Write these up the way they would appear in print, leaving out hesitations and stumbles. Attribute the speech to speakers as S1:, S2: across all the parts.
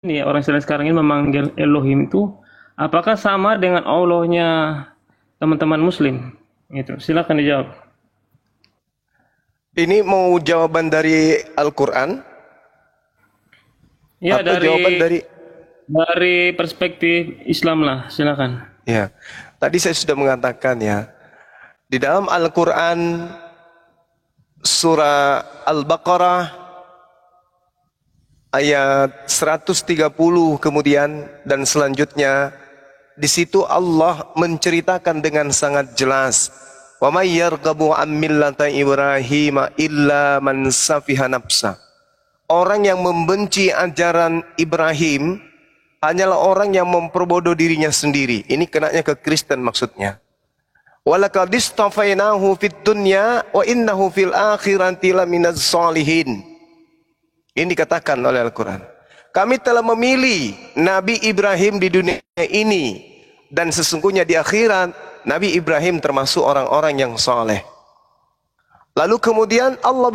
S1: ini ya, orang Israel sekarang ini memanggil Elohim itu apakah sama dengan Allahnya teman-teman Muslim? Itu silakan dijawab.
S2: Ini mau jawaban dari Al-Quran
S1: Ya
S2: atau jawaban dari...
S1: dari perspektif Islam lah, silakan.
S2: Ya, tadi saya sudah mengatakan ya, di dalam Al-Quran surah Al-Baqarah ayat 130 kemudian dan selanjutnya, di situ Allah menceritakan dengan sangat jelas, wa may yarghabu an millati Ibrahim illa man safiha nafsa. Orang yang membenci ajaran Ibrahim hanyalah orang yang memperbodoh dirinya sendiri. Ini kenanya ke Kristen maksudnya. Walaqad istafainahu fid dunya wa innahu fil akhirati laminaz sholihin. Ini dikatakan oleh Al-Quran. Kami telah memilih Nabi Ibrahim di dunia ini, dan sesungguhnya di akhirat Nabi Ibrahim termasuk orang-orang yang saleh. Lalu kemudian Allah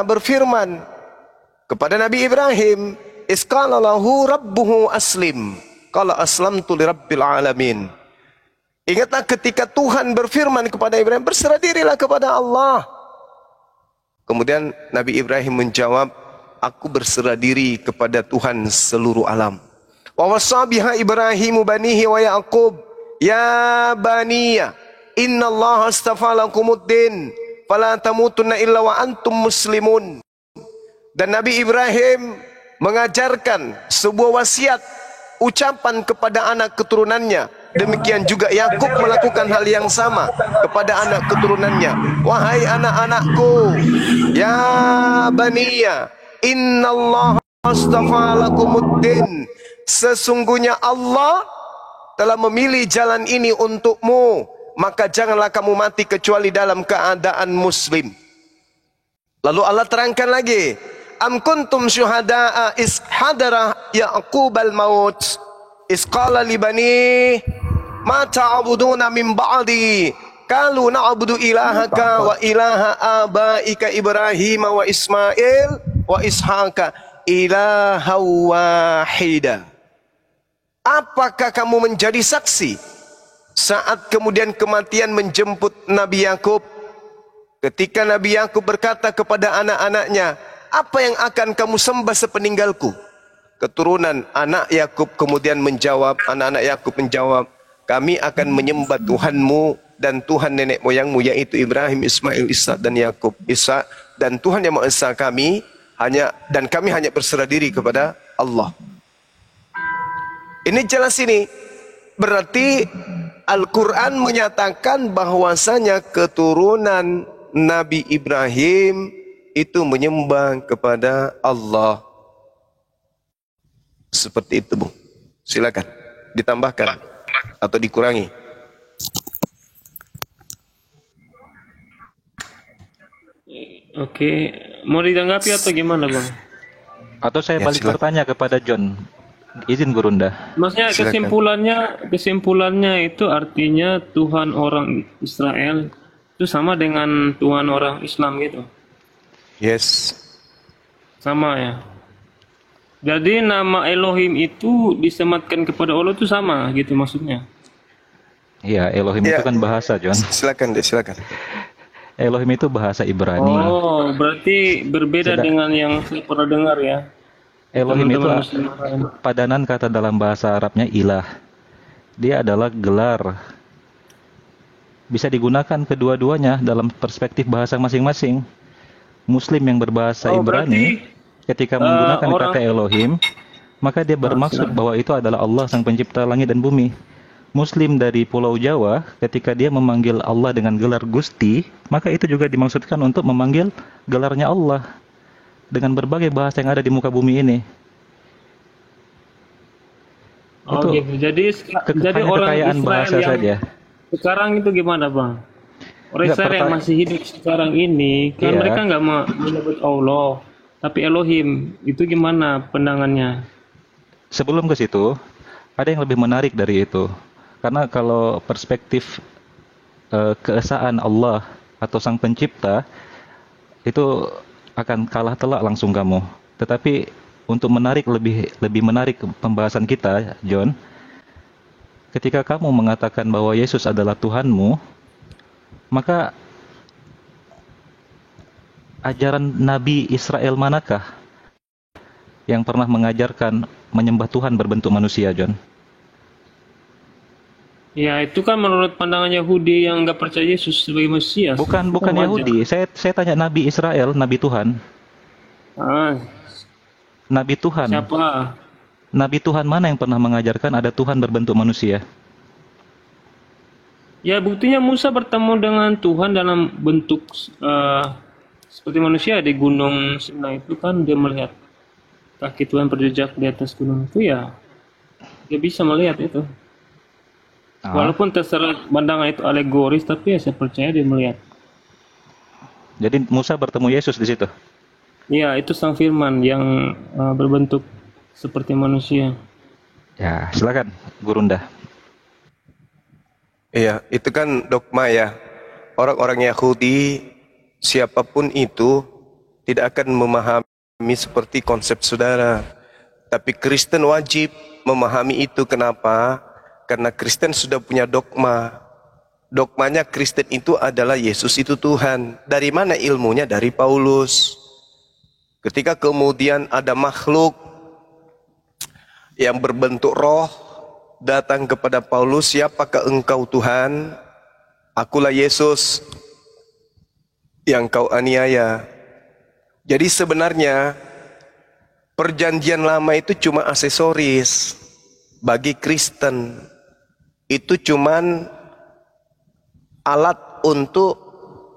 S2: berfirman kepada Nabi Ibrahim, "Isqala lahu rabbuhu aslim." Qala aslamtu lirabbil alamin. Ingatlah ketika Tuhan berfirman kepada Ibrahim, berserah dirilah kepada Allah. Kemudian Nabi Ibrahim menjawab, aku berserah diri kepada Tuhan seluruh alam. Wa wassa biha Ibrahimu banihi wa Yaqub, ya baniya, innallaha astafa lakumuddin, fala tamutunna illa wa antum muslimun. Dan Nabi Ibrahim mengajarkan sebuah wasiat, ucapan kepada anak keturunannya. Demikian juga Yakub melakukan hal yang sama kepada anak keturunannya. Wahai anak-anakku, ya baniya, innallaha astafa lakumuddin. Sesungguhnya Allah telah memilih jalan ini untukmu, maka janganlah kamu mati kecuali dalam keadaan muslim. Lalu Allah terangkan lagi, am kuntum syuhada'a is hadara Yaqub al-maut is qala li bani ma ta'buduna min ba'di qalu na'budu ilahaka wa ilaha abaika Ibrahim wa Ismail wa Ishaqa ilaha wahida. Apakah kamu menjadi saksi saat kemudian kematian menjemput Nabi Yakub, ketika Nabi Yakub berkata kepada anak-anaknya, apa yang akan kamu sembah sepeninggalku? Keturunan anak Yakub kemudian menjawab, anak-anak Yakub menjawab, kami akan menyembah Tuhanmu dan Tuhan nenek moyangmu, yaitu Ibrahim, Ismail, Ishak dan Yakub. Ishak dan Tuhan yang Maha Esa kami kami hanya berserah diri kepada Allah. Ini jelas ini. Berarti Al-Quran menyatakan bahwasanya keturunan Nabi Ibrahim itu menyembah kepada Allah. Seperti itu, Bu. Silakan ditambahkan atau dikurangi.
S1: Oke, mau ditanggapi atau gimana, Bang?
S3: Atau saya
S2: Ya,
S3: balik
S2: silakan.
S3: bertanya kepada John. Izin Gurunda.
S1: Maksudnya
S2: Silakan.
S1: kesimpulannya itu artinya Tuhan orang Israel itu sama dengan Tuhan orang Islam gitu.
S2: Yes.
S1: Sama ya. Jadi nama Elohim itu disematkan kepada Allah itu sama gitu maksudnya.
S3: Iya, Elohim
S2: Ya.
S3: itu kan bahasa, John.
S2: Silakan deh, silakan.
S3: Elohim itu bahasa Ibrani.
S1: Oh, berarti berbeda
S3: Sudah.
S1: dengan yang saya pernah dengar ya.
S3: Elohim itu
S1: Teman-teman Muslim lain.
S3: padanan kata dalam bahasa Arabnya ilah. Dia adalah gelar. Bisa digunakan kedua-duanya dalam perspektif bahasa masing-masing. Muslim yang berbahasa
S1: Oh,
S3: Ibrani ketika menggunakan
S1: orang-
S3: kata Elohim, maka dia bermaksud bahwa itu adalah Allah sang pencipta langit dan bumi. Muslim dari Pulau Jawa ketika dia memanggil Allah dengan gelar Gusti, maka itu juga dimaksudkan untuk memanggil gelarnya Allah dengan berbagai bahasa yang ada di muka bumi ini.
S1: Oh
S3: Itu
S1: gitu. Jadi
S3: hanya
S1: orang
S3: kekayaan
S1: Israel
S3: bahasa
S1: yang
S3: saja.
S1: sekarang itu gimana, Bang? Orang
S3: Enggak,
S1: Israel yang masih hidup sekarang ini kan
S3: Iya.
S1: mereka nggak menyebut Allah, tapi Elohim. Itu gimana pandangannya?
S3: Sebelum ke situ, ada yang lebih menarik dari itu. Karena kalau perspektif keesaan Allah atau sang pencipta, itu akan kalah telak langsung kamu. Tetapi untuk lebih menarik pembahasan kita, John, ketika kamu mengatakan bahwa Yesus adalah Tuhanmu, maka ajaran Nabi Israel manakah yang pernah mengajarkan menyembah Tuhan berbentuk manusia, John?
S1: Ya, itu kan menurut pandangan Yahudi yang nggak percaya Yesus sebagai Mesias.
S3: Bukan
S1: Itu kan wajar.
S3: Yahudi. Saya tanya Nabi Israel, Nabi Tuhan.
S1: Ah,
S3: Nabi Tuhan.
S1: siapa?
S3: Nabi Tuhan mana yang pernah mengajarkan ada Tuhan berbentuk manusia?
S1: Ya, buktinya Musa bertemu dengan Tuhan dalam bentuk seperti manusia di Gunung Sinai itu kan, dia melihat kaki Tuhan berjejak di atas gunung itu, ya dia bisa melihat itu. Walaupun terserah pandangan itu alegoris, tapi ya saya percaya dia melihat.
S3: Jadi Musa bertemu Yesus di situ.
S1: Ya, itu Sang Firman yang berbentuk seperti manusia.
S3: Ya, silakan, Gurunda.
S2: Iya, itu kan dogma ya. Orang-orang Yahudi, siapapun itu, tidak akan memahami seperti konsep saudara. Tapi Kristen wajib memahami itu. Kenapa? Karena Kristen sudah punya dogma. Dogmanya Kristen itu adalah Yesus itu Tuhan. Dari mana ilmunya? Dari Paulus. Ketika kemudian ada makhluk yang berbentuk roh datang kepada Paulus, siapakah engkau Tuhan? Akulah Yesus yang kau aniaya. Jadi sebenarnya perjanjian lama itu cuma aksesoris bagi Kristen. Itu cuman alat untuk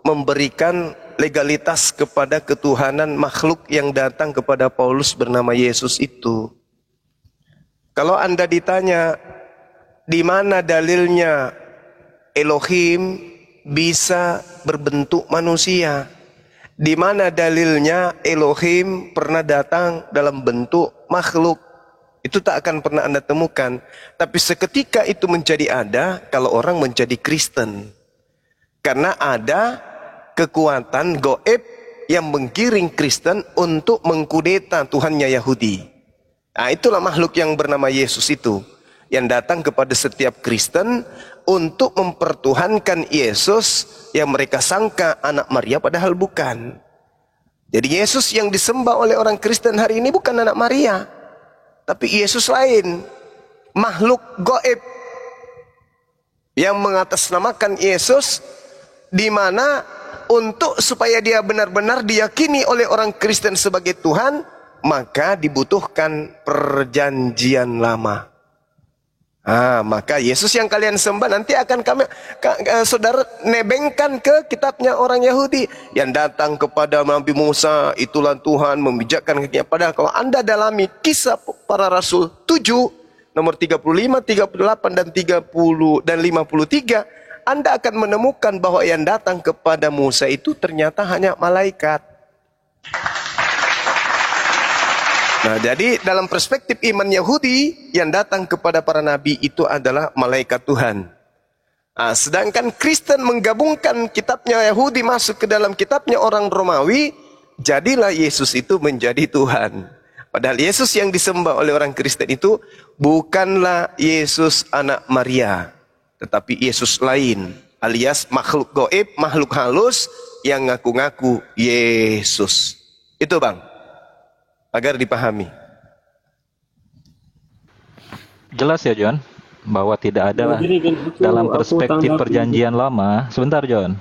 S2: memberikan legalitas kepada ketuhanan makhluk yang datang kepada Paulus bernama Yesus itu. Kalau Anda ditanya, di mana dalilnya Elohim bisa berbentuk manusia? Di mana dalilnya Elohim pernah datang dalam bentuk makhluk? Itu tak akan pernah Anda temukan. Tapi seketika itu menjadi ada kalau orang menjadi Kristen. Karena ada kekuatan goib yang menggiring Kristen untuk mengkudeta Tuhannya Yahudi. Nah, itulah makhluk yang bernama Yesus itu, yang datang kepada setiap Kristen untuk mempertuhankan Yesus yang mereka sangka anak Maria, padahal bukan. Jadi Yesus yang disembah oleh orang Kristen hari ini bukan anak Maria, tapi Yesus lain, makhluk goib yang mengatasnamakan Yesus, di mana untuk supaya dia benar-benar diyakini oleh orang Kristen sebagai Tuhan, maka dibutuhkan perjanjian lama. Maka Yesus yang kalian sembah nanti akan saudara nebengkan ke kitabnya orang Yahudi yang datang kepada Nabi Musa, itulah Tuhan memijakkan kakinya. Padahal kalau Anda dalami kisah para rasul 7 nomor 35, 38 dan 30 dan 53, Anda akan menemukan bahwa yang datang kepada Musa itu ternyata hanya malaikat. Nah, jadi dalam perspektif iman Yahudi, yang datang kepada para nabi itu adalah malaikat Tuhan. Sedangkan Kristen menggabungkan kitabnya Yahudi masuk ke dalam kitabnya orang Romawi, jadilah Yesus itu menjadi Tuhan. Padahal Yesus yang disembah oleh orang Kristen itu bukanlah Yesus anak Maria, tetapi Yesus lain, alias makhluk goib, makhluk halus yang ngaku-ngaku Yesus. Itu Bang, agar dipahami.
S3: Jelas ya John, bahwa tidak ada dalam perspektif perjanjian lama. Sebentar John,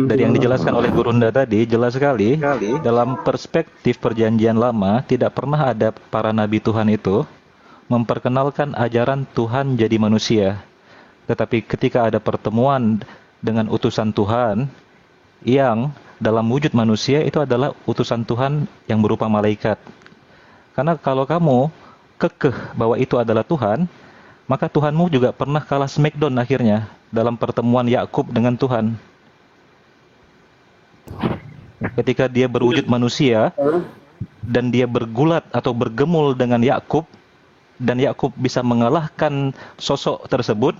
S3: dari yang dijelaskan oleh Gurunda tadi, jelas sekali dalam perspektif perjanjian lama tidak pernah ada para nabi Tuhan itu memperkenalkan ajaran Tuhan jadi manusia. Tetapi ketika ada pertemuan dengan utusan Tuhan yang dalam wujud manusia, itu adalah utusan Tuhan yang berupa malaikat. Karena kalau kamu kekeh bahwa itu adalah Tuhan, maka Tuhanmu juga pernah kalah smackdown akhirnya dalam pertemuan Yakub dengan Tuhan. Ketika dia berwujud manusia dan dia bergulat atau bergemul dengan Yakub, dan Yakub bisa mengalahkan sosok tersebut,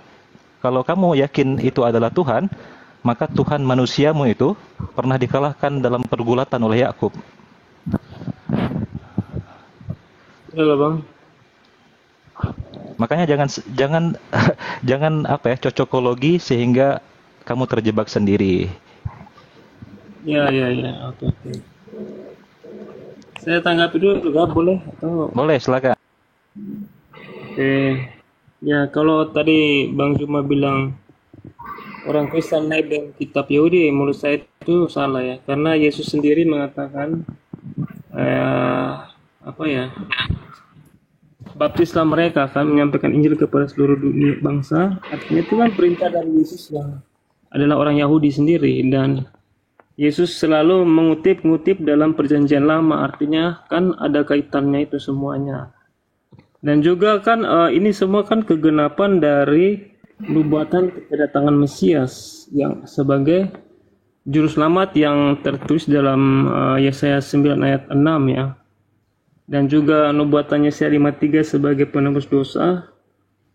S3: kalau kamu yakin itu adalah Tuhan, maka Tuhan manusiamu itu pernah dikalahkan dalam pergulatan oleh Yakub.
S1: Iya bang.
S3: Makanya jangan jangan jangan apa ya, cocokologi sehingga kamu terjebak sendiri.
S1: Ya ya ya. Oke oke. Saya tanggapi dulu juga boleh atau
S3: Boleh, silakan.
S1: oke. Ya kalau tadi Bang Juma bilang orang Kristen naik dengan kitab Yahudi, menurut saya itu salah ya. Karena Yesus sendiri mengatakan apa ya? Baptislah mereka akan menyampaikan Injil kepada seluruh dunia bangsa. Artinya itu kan perintah dari Yesus yang adalah orang Yahudi sendiri, dan Yesus selalu mengutip dalam perjanjian lama, artinya kan ada kaitannya itu semuanya. Dan juga kan ini semua kan kegenapan dari nubuatan kedatangan Mesias yang sebagai juru selamat yang tertulis dalam Yesaya 9 ayat 6 ya. Dan juga nubuatan Yesaya 53 sebagai penebus dosa,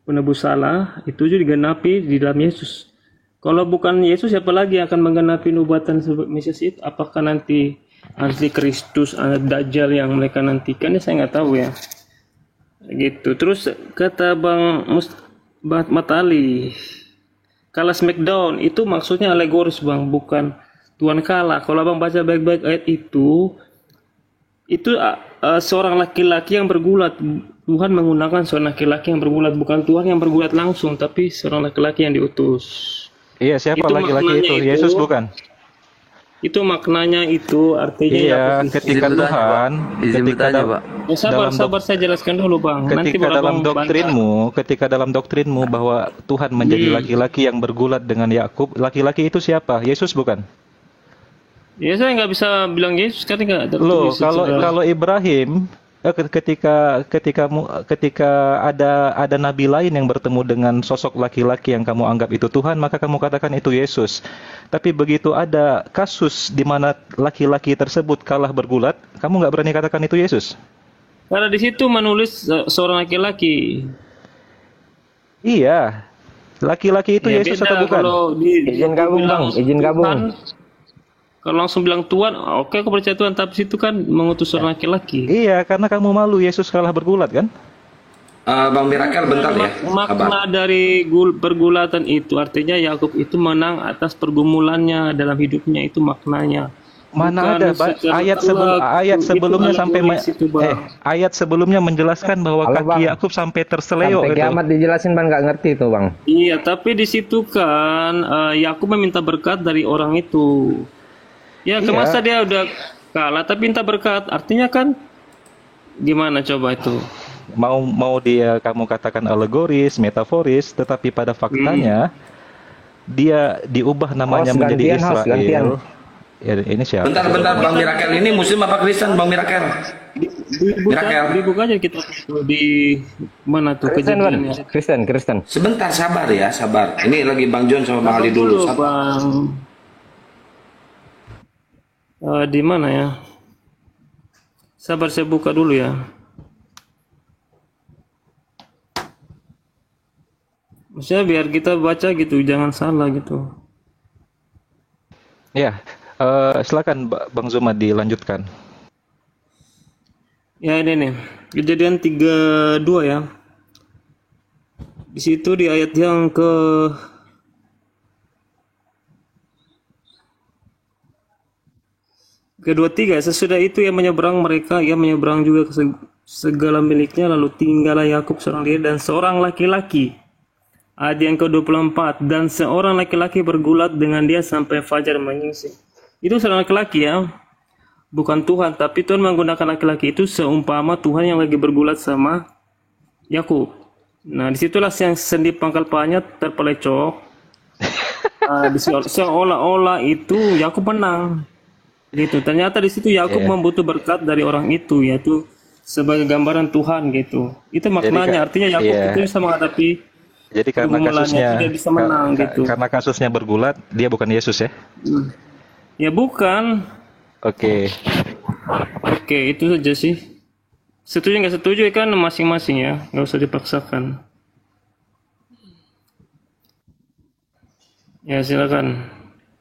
S1: penebus salah, itu juga digenapi di dalam Yesus. Kalau bukan Yesus, siapa lagi yang akan menggenapi nubuatan Mesias itu? Apakah nanti Antikristus, Dajjal yang mereka nantikan? Ya saya nggak tahu ya. Gitu. Terus kata Bang Matali, kalah Smackdown itu maksudnya alegoris Bang, bukan Tuhan kalah. Kalau Abang baca baik-baik ayat itu seorang laki-laki yang bergulat. Tuhan menggunakan seorang laki-laki yang bergulat, bukan Tuhan yang bergulat langsung, tapi seorang laki-laki yang diutus.
S3: Iya, siapa
S1: Itu
S3: laki-laki itu?
S1: maknanya
S3: Yesus
S1: itu.
S3: bukan?
S1: Itu maknanya itu artinya
S3: Iya,
S1: Yakub.
S3: ketika
S4: Izin bertanya,
S3: Tuhan,
S4: Pak. Izin
S3: ketika
S4: bertanya,
S3: da-
S4: Pak.
S1: Ya, sabar
S3: dalam
S1: sabar saya jelaskan dulu Bang. Nanti
S3: ketika
S1: baru
S3: dalam
S1: Abang bantah.
S3: ketika dalam doktrinmu bahwa Tuhan menjadi laki-laki yang bergulat dengan Yakub, laki-laki itu siapa? Yesus bukan?
S1: Ya saya nggak bisa bilang Yesus karena nggak
S3: Loh,
S1: tertulis
S3: kalau
S1: secara-
S3: kalau Ibrahim ketika ada nabi lain yang bertemu dengan sosok laki-laki yang kamu anggap itu Tuhan, maka kamu katakan itu Yesus. Tapi begitu ada kasus di mana laki-laki tersebut kalah bergulat, kamu nggak berani katakan itu Yesus.
S1: Karena di situ menulis seorang laki-laki.
S3: Iya, laki-laki itu
S1: Ya,
S3: Yesus
S1: beda
S3: atau bukan?
S1: kalau
S5: Izin gabung,
S1: bilang
S5: Bang. Izin gabung.
S1: Tuhan, kalau langsung bilang Tuhan, oke aku percaya Tuhan, tapi situ kan mengutus seorang laki-laki.
S3: Iya, karena kamu malu Yesus kalah bergulat kan?
S4: Bang Mirakel bentar ya.
S1: Makna
S4: Sabar.
S1: dari pergulatan itu artinya Yakub itu menang atas pergumulannya dalam hidupnya, itu maknanya.
S3: Mana
S1: Bukan
S3: ada
S1: secara
S3: ayat
S1: itu
S3: sebelumnya sampai
S1: alegoris itu, Bang.
S3: ayat sebelumnya menjelaskan bahwa
S5: Halo, Bang.
S3: kaki Yakub sampai terseleo
S5: Sampai
S3: itu.
S5: kiamat dijelasin Bang, nggak ngerti itu Bang.
S1: Iya, tapi di situ kan Yakub meminta berkat dari orang itu. Ya,
S3: Iya.
S1: masa dia udah kalah tapi minta berkat, artinya kan gimana coba itu?
S3: Mau dia kamu katakan alegoris, metaforis, tetapi pada faktanya dia diubah namanya
S5: Host,
S3: menjadi
S5: gantian, host,
S3: Israel.
S5: gantian.
S3: Ya, ini siapa?
S4: Bentar Bang Mirakel ini Muslim apa Kristen Bang Mirakel? Mirakel.
S1: Dibuka aja kita di mana tuh
S5: Kristen Bang,
S1: kejadiannya.
S5: Kristen.
S4: Sebentar sabar ya, sabar. Ini lagi Bang John sama Bang Ali dulu. Sabar.
S1: Bang. Di mana ya? Sabar saya buka dulu ya. Maksudnya biar kita baca gitu, jangan salah gitu.
S3: Ya, silakan Bang Zuma dilanjutkan.
S1: Ya ini nih, kejadian 32 ya. Di situ di ayat yang kedua tiga, sesudah itu ia menyeberang juga ke segala miliknya, lalu tinggallah Yakub seorang diri dan seorang laki-laki. Ayat yang ke-24, dan seorang laki-laki bergulat dengan dia sampai fajar menyingsing. Itu seorang laki-laki ya, bukan Tuhan, tapi Tuhan menggunakan laki-laki itu seumpama Tuhan yang lagi bergulat sama Yakub. Nah, disitulah yang sendi pangkal pahanya terpelecok. Seolah-olah itu Yakub menang. Gitu. Ternyata di situ Yakub membutuh berkat dari orang itu, yaitu sebagai gambaran Tuhan gitu. Itu maknanya. Artinya Yakub itu bisa menghadapi.
S3: Jadi karena kasusnya
S1: dia bisa menang gitu.
S3: karena kasusnya bergulat, dia bukan Yesus ya?
S1: Ya bukan.
S3: Oke.
S1: Oke, itu saja sih. Setuju nggak setuju kan masing-masing ya, nggak usah dipaksakan. Ya silakan.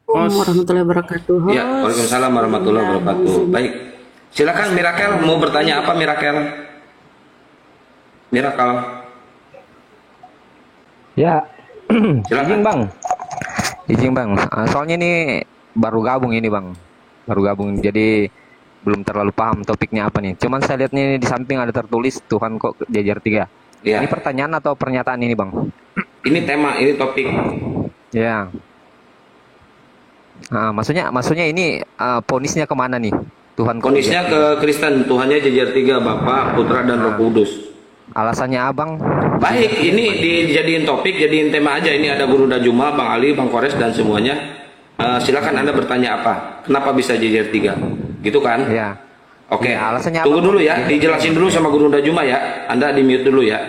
S6: Assalamualaikum warahmatullahi wabarakatuh.
S4: Ya, Waalaikumsalam warahmatullahi wabarakatuh. Baik. Silakan Mirakel mau bertanya apa Mirakel? Miracle.
S5: Ya, izin
S4: Silakan.
S5: bang. Izin bang. Soalnya ini baru gabung ini bang. Baru gabung, jadi belum terlalu paham topiknya apa nih. Cuman saya lihat nih di samping ada tertulis Tuhan kok jajar 3.
S4: Ya.
S5: Ini pertanyaan atau pernyataan ini bang?
S4: Ini tema, ini topik.
S5: Ya. Maksudnya ini ponisnya kemana nih? Tuhan kok
S4: Kondisinya ke Kristen, Tuhannya jajar 3, Bapa, Putra, dan Roh Kudus.
S5: alasannya abang?
S4: Baik, ini dijadiin topik, jadiin tema aja. Ini ada Guru Dajuma, Bang Ali, Bang Kores, dan semuanya. Silakan Anda bertanya apa? Kenapa bisa jajar 3? Gitu kan?
S5: Ya.
S4: Oke,
S5: Ya, alasannya
S4: tunggu
S5: apa?
S4: dulu ya, dijelasin dulu sama Guru Dajuma ya. Anda di mute dulu ya.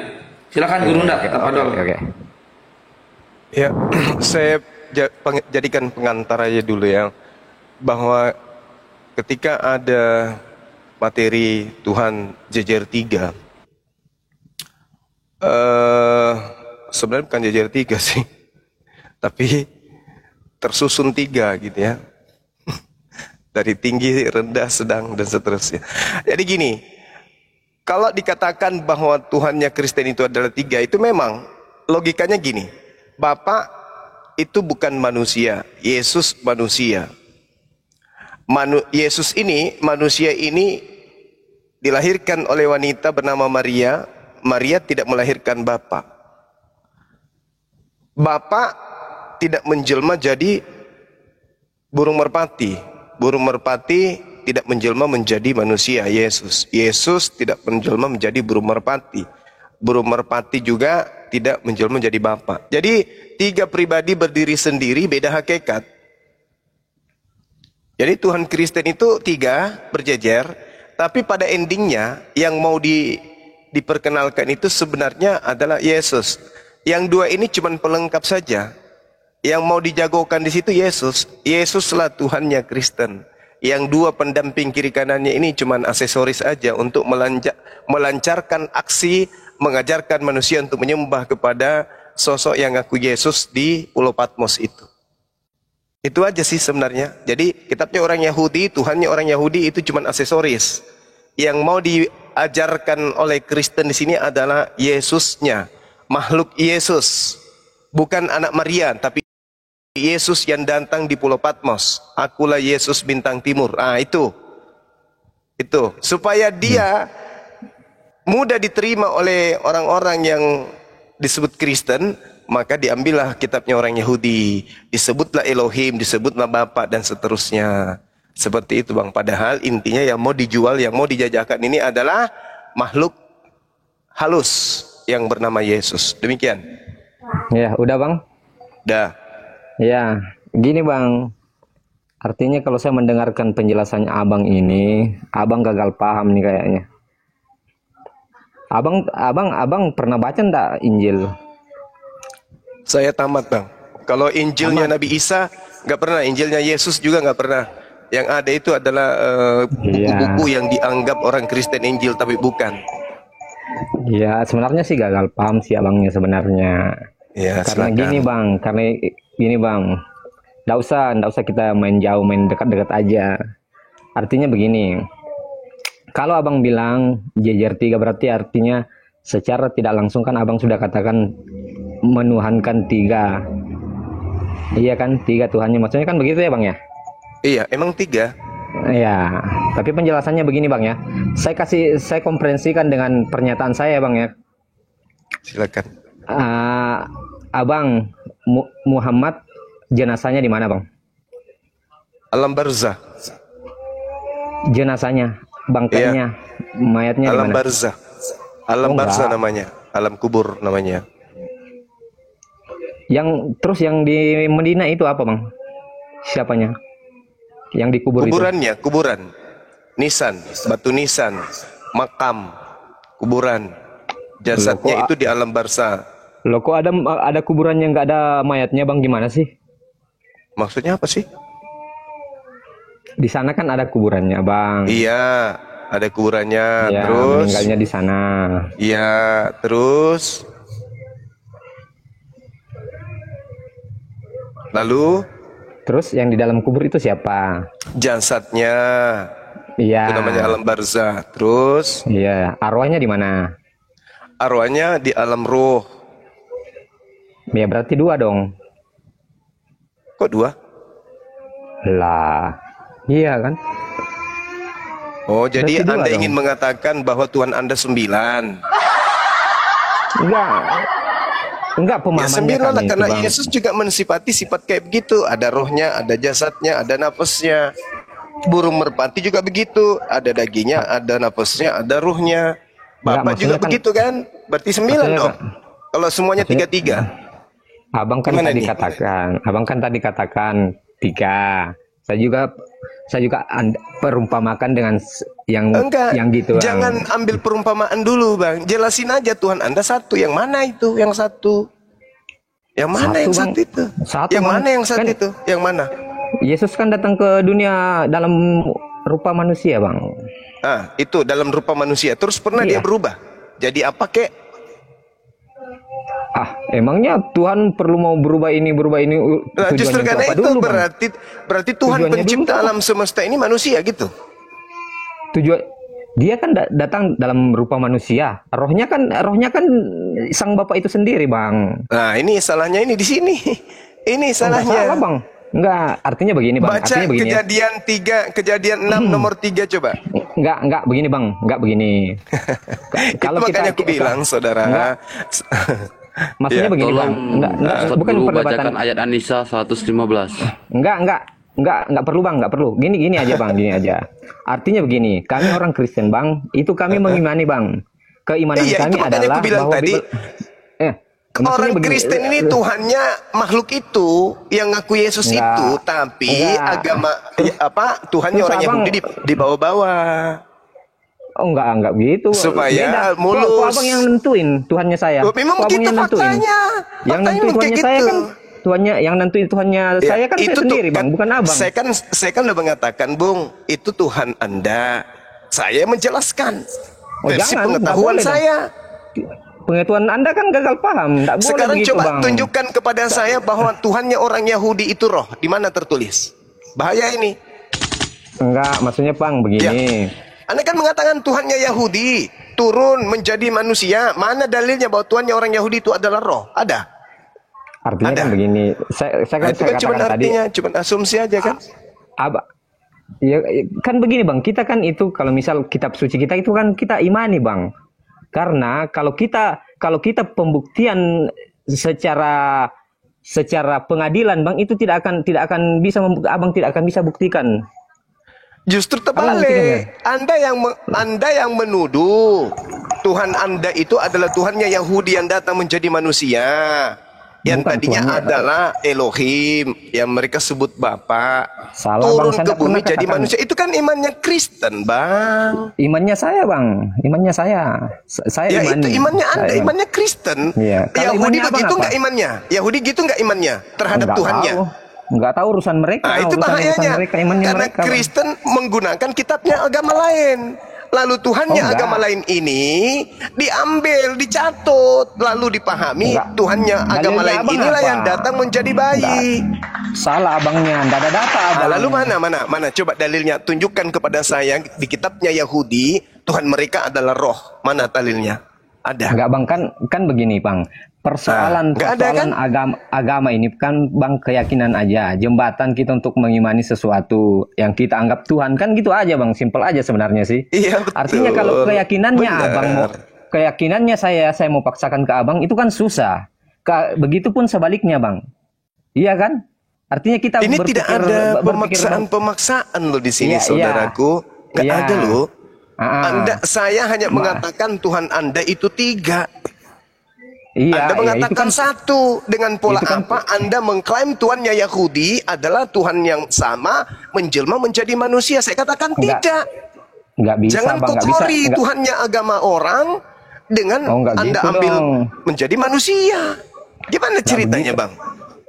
S4: Silakan Guru Nda, tafadhol.
S5: Oke.
S2: Ya, saya jadikan pengantar aja dulu ya, bahwa ketika ada materi Tuhan jajar 3, sebenarnya bukan jajar 3 sih, tapi tersusun 3 gitu ya, dari tinggi, rendah, sedang, dan seterusnya. Jadi gini, kalau dikatakan bahwa Tuhannya Kristen itu adalah 3, itu memang logikanya gini, Bapa itu bukan manusia, Yesus manusia. Yesus ini, manusia ini dilahirkan oleh wanita bernama Maria. Maria tidak melahirkan Bapa. Bapa tidak menjelma jadi burung merpati. Burung merpati tidak menjelma menjadi manusia, Yesus. Yesus tidak menjelma menjadi burung merpati. Burung merpati juga tidak menjelma menjadi Bapa. Jadi 3 pribadi berdiri sendiri, beda hakikat. Jadi Tuhan Kristen itu 3 berjejer, tapi pada endingnya yang mau diperkenalkan itu sebenarnya adalah Yesus. Yang 2 ini cuma pelengkap saja. Yang mau dijagokan di situ Yesus. Yesuslah Tuhannya Kristen. Yang 2 pendamping kiri kanannya ini cuma aksesoris aja untuk melancarkan aksi mengajarkan manusia untuk menyembah kepada sosok yang ngaku Yesus di Pulau Patmos itu. Itu aja sih sebenarnya. Jadi kitabnya orang Yahudi, Tuhannya orang Yahudi itu cuma aksesoris. Yang mau diajarkan oleh Kristen di sini adalah Yesusnya, makhluk Yesus, bukan anak Maria, tapi Yesus yang datang di Pulau Patmos. Akulah Yesus bintang timur. Itu supaya dia mudah diterima oleh orang-orang yang disebut Kristen, maka diambillah kitabnya orang Yahudi, disebutlah Elohim, disebutlah Bapa, dan seterusnya. Seperti itu bang. Padahal intinya yang mau dijual, yang mau dijajakan ini adalah makhluk halus yang bernama Yesus. Demikian.
S5: Ya, udah bang.
S2: Dah.
S5: Ya, gini bang. Artinya kalau saya mendengarkan penjelasannya abang ini, abang gagal paham nih kayaknya. Abang pernah baca ndak Injil?
S2: Saya tamat bang. Kalau Injilnya Nabi Isa nggak pernah, Injilnya Yesus juga nggak pernah. Yang ada itu adalah buku-buku yang dianggap orang Kristen Injil tapi bukan.
S5: Ya sebenarnya sih gagal paham sih abangnya sebenarnya.
S2: Ya,
S5: karena
S2: silakan.
S5: gini bang, nggak usah kita main jauh, main dekat-dekat aja. Artinya begini, kalau abang bilang jajar 3 berarti artinya secara tidak langsung kan abang sudah katakan menuhankan 3. Iya kan, 3 Tuhannya, maksudnya kan begitu ya bang ya?
S2: Iya, emang 3.
S5: Ya, tapi penjelasannya begini bang ya. Saya komprensikan dengan pernyataan saya bang ya.
S2: Silakan.
S5: Abang Muhammad jenazahnya di mana bang?
S2: Alam barzah.
S5: Jenazahnya, bangkainya, mayatnya di
S2: Alam
S5: mana?
S2: barzah. Alam
S5: Oh,
S2: barzah
S5: enggak.
S2: namanya. Alam kubur namanya.
S5: Terus yang di Medina itu apa bang? Siapanya? Yang dikubur itu?
S2: Kuburannya, kuburan. Nisan, batu nisan, makam, kuburan. Jasadnya itu di alam barzah.
S5: Loh kok ada kuburan yang nggak ada mayatnya bang, gimana sih?
S2: Maksudnya apa sih?
S5: Di sana kan ada kuburannya bang.
S2: Iya, ada kuburannya.
S5: Ya,
S2: Terus?
S5: meninggalnya di sana.
S2: Iya, terus? Lalu?
S5: Terus yang di dalam kubur itu siapa?
S2: Jasadnya.
S5: Iya.
S2: Itu namanya alam barzah. Terus?
S5: Iya, arwahnya di mana?
S2: Arwahnya di alam ruh.
S5: Ya berarti 2 dong.
S2: Kok 2?
S5: Lah, iya kan?
S2: Oh, jadi
S5: Berarti 2
S2: Anda
S5: dong.
S2: ingin mengatakan bahwa Tuhan Anda 9.
S5: Enggak
S2: Ya
S5: pemahamannya
S2: 9 lah,
S5: kami itu,
S2: karena
S5: Bang.
S2: Yesus juga mensifati sifat kayak begitu. Ada rohnya, ada jasadnya, ada nafasnya. Burung merpati juga begitu. Ada dagingnya, ada nafasnya, ada ruhnya.
S5: Enggak,
S2: Bapak juga
S5: maksudnya kan-
S2: begitu kan? Berarti 9
S5: maksudnya
S2: dong. Kalau semuanya
S5: maksudnya-
S2: 3-3.
S5: Abang kan
S2: Gimana
S5: tadi
S2: nih?
S5: katakan 3. Saya juga perumpamakan dengan yang
S2: Enggak,
S5: yang gitu. Bang.
S2: jangan ambil perumpamaan dulu Bang. Jelasin aja Tuhan Anda satu. Yang mana itu yang satu? Yang mana
S5: Satu,
S2: yang
S5: Bang.
S2: satu itu?
S5: Satu,
S2: Yang
S5: Bang.
S2: mana yang satu
S5: Kan-
S2: itu? Yang mana?
S5: Yesus kan datang ke dunia dalam rupa manusia, Bang.
S2: Ah, itu dalam rupa manusia. Terus pernah
S5: Iya.
S2: dia berubah? Jadi apa kek?
S5: Emangnya Tuhan perlu mau berubah ini
S2: Nah, justru
S5: tujuannya
S2: karena
S5: apa
S2: itu
S5: dulu, Bang?
S2: berarti Tuhan
S5: Tujuannya
S2: pencipta
S5: dulu apa?
S2: alam semesta ini manusia gitu.
S5: Tujuan dia kan datang dalam rupa manusia. Rohnya kan sang Bapa itu sendiri, Bang.
S2: Nah, ini salahnya ini di sini. Ini
S5: Enggak
S2: salahnya.
S5: salah, Bang. Enggak, artinya begini, Bang.
S2: Baca
S5: Artinya begini ya.
S2: kejadian 3, kejadian 6 nomor 3 coba.
S5: Enggak begini, Bang. Enggak begini.
S2: Itu makanya aku bilang, saudara.
S5: Enggak. Maksudnya
S2: Ya,
S5: begini, Bang. Enggak,
S7: Ustaz
S5: bukan
S7: dulu
S5: perdebatan.
S7: bacakan ayat An-Nisa 115.
S5: Enggak perlu, Bang, enggak perlu. Gini aja, Bang, gini aja. Artinya begini, kami orang Kristen, Bang, itu kami mengimani, Bang. Keimanan
S2: Iya,
S5: kami
S2: itu makanya
S5: adalah
S2: aku bilang
S5: bahwa
S2: tadi,
S5: maksudnya
S2: orang
S5: begini,
S2: Kristen ini Tuhannya makhluk itu yang ngaku Yesus
S5: Enggak.
S2: itu, tapi
S5: Enggak.
S2: agama Tuhannya
S5: terus
S2: orang
S5: abang-
S2: Yahudi di bawah-bawah.
S5: Oh enggak gitu.
S2: Supaya
S5: Kok
S2: mulus.
S5: abang yang nentuin Tuhannya saya.
S2: Oh, memang
S5: Kok abang
S2: gitu
S5: yang nentuin?
S2: faktanya.
S5: Yang
S2: Faktanya
S5: nentuin
S2: memang
S5: Tuhannya
S2: kayak
S5: saya
S2: gitu.
S5: kan Tuhannya yang nentuin Tuhannya
S2: Ya,
S5: saya kan saya
S2: tuh
S5: sendiri, Bang, bukan abang.
S2: Saya kan udah mengatakan, Bung, itu Tuhan Anda. Saya menjelaskan
S5: Oh,
S2: versi
S5: jangan,
S2: pengetahuan
S5: nggak boleh
S2: saya.
S5: Pengetahuan Anda kan gagal paham. Enggak boleh
S2: Sekarang
S5: begitu,
S2: coba
S5: Bang.
S2: tunjukkan kepada saya bahwa Tuhannya orang Yahudi itu roh. Di mana tertulis? Bahaya ini.
S5: Enggak, maksudnya, Bang, begini.
S2: Anda kan mengatakan Tuhannya Yahudi turun menjadi manusia. Mana dalilnya bahwa Tuhannya orang Yahudi itu adalah roh? Ada.
S5: Artinya
S2: Ada.
S5: kan begini. Saya
S2: Nah, itu kan cuma
S5: katakan tadi.
S2: artinya, cuma asumsi aja kan?
S5: Ya, kan begini, Bang. Kita kan itu kalau misal kitab suci kita itu kan kita imani, Bang. Karena kalau kita pembuktian secara pengadilan, Bang, itu tidak akan bisa Abang tidak akan bisa buktikan.
S2: Justru
S5: Abang
S2: terbalik. Anda yang menuduh Tuhan Anda itu adalah Tuhannya Yahudi yang datang menjadi manusia. Yang
S5: Bukan
S2: tadinya
S5: Tuhannya,
S2: adalah Elohim, yang mereka sebut Bapa.
S5: Salah,
S2: Turun
S5: Bang. Saya
S2: ke
S5: nggak
S2: bumi
S5: pernah
S2: jadi
S5: katakan.
S2: manusia. Itu kan imannya Kristen, Bang.
S5: Imannya saya, Bang. Imannya saya. Saya
S2: Ya
S5: imani.
S2: itu imannya Anda,
S5: Saya-
S2: imannya Kristen.
S5: Iya. Kalau
S2: Yahudi
S5: imannya abang
S2: begitu
S5: apa?
S2: nggak imannya? Yahudi gitu nggak imannya terhadap
S5: Nggak
S2: Tuhannya?
S5: tahu. Nggak tahu urusan mereka.
S2: Nah itu
S5: urusan
S2: bahayanya.
S5: mereka, imannya
S2: Karena
S5: mereka, Bang.
S2: Kristen menggunakan kitabnya agama lain. Lalu Tuhannya
S5: Oh, enggak.
S2: agama lain ini diambil, dicatut, lalu dipahami
S5: Enggak.
S2: Tuhannya agama
S5: Dalilnya
S2: lain
S5: abang
S2: inilah
S5: apa?
S2: yang datang menjadi baik.
S5: Salah abangnya. Nggak ada data,
S2: Nah,
S5: abang.
S2: lalu mana? Coba dalilnya, tunjukkan kepada saya di kitabnya Yahudi, Tuhan mereka adalah roh. Mana dalilnya? Ada.
S5: Enggak, Bang, kan begini, Bang. Persoalan
S2: Nah, nggak ada, kan?
S5: agama ini kan, Bang, keyakinan aja, jembatan kita untuk mengimani sesuatu yang kita anggap Tuhan, kan gitu aja, Bang, simpel aja sebenarnya sih.
S2: Iya, betul.
S5: Artinya kalau keyakinannya
S2: Benar.
S5: Abang keyakinannya saya mau paksakan ke Abang itu kan susah. Begitupun sebaliknya, Bang. Iya kan? Artinya kita
S2: Ini tidak ada
S5: berpikir, Bang.
S2: pemaksaan loh di sini,
S5: Iya,
S2: saudaraku. Nggak
S5: iya.
S2: ada loh.
S5: Ah.
S2: Saya hanya mengatakan Tuhan Anda itu 3.
S5: Iya,
S2: Anda
S5: iya,
S2: mengatakan
S5: itu kan,
S2: 1. Dengan pola
S5: itu kan-
S2: apa Anda mengklaim Tuhannya Yahudi adalah Tuhan yang sama menjelma menjadi manusia? Saya katakan
S5: Enggak.
S2: tidak.
S5: nggak bisa,
S2: Jangan
S5: Bang, nggak bisa.
S2: kotori
S5: Nggak-
S2: Tuhannya agama orang dengan
S5: Oh, nggak
S2: Anda
S5: gitu
S2: ambil
S5: dong.
S2: menjadi manusia. Gimana ceritanya,
S5: begitu.
S2: Bang?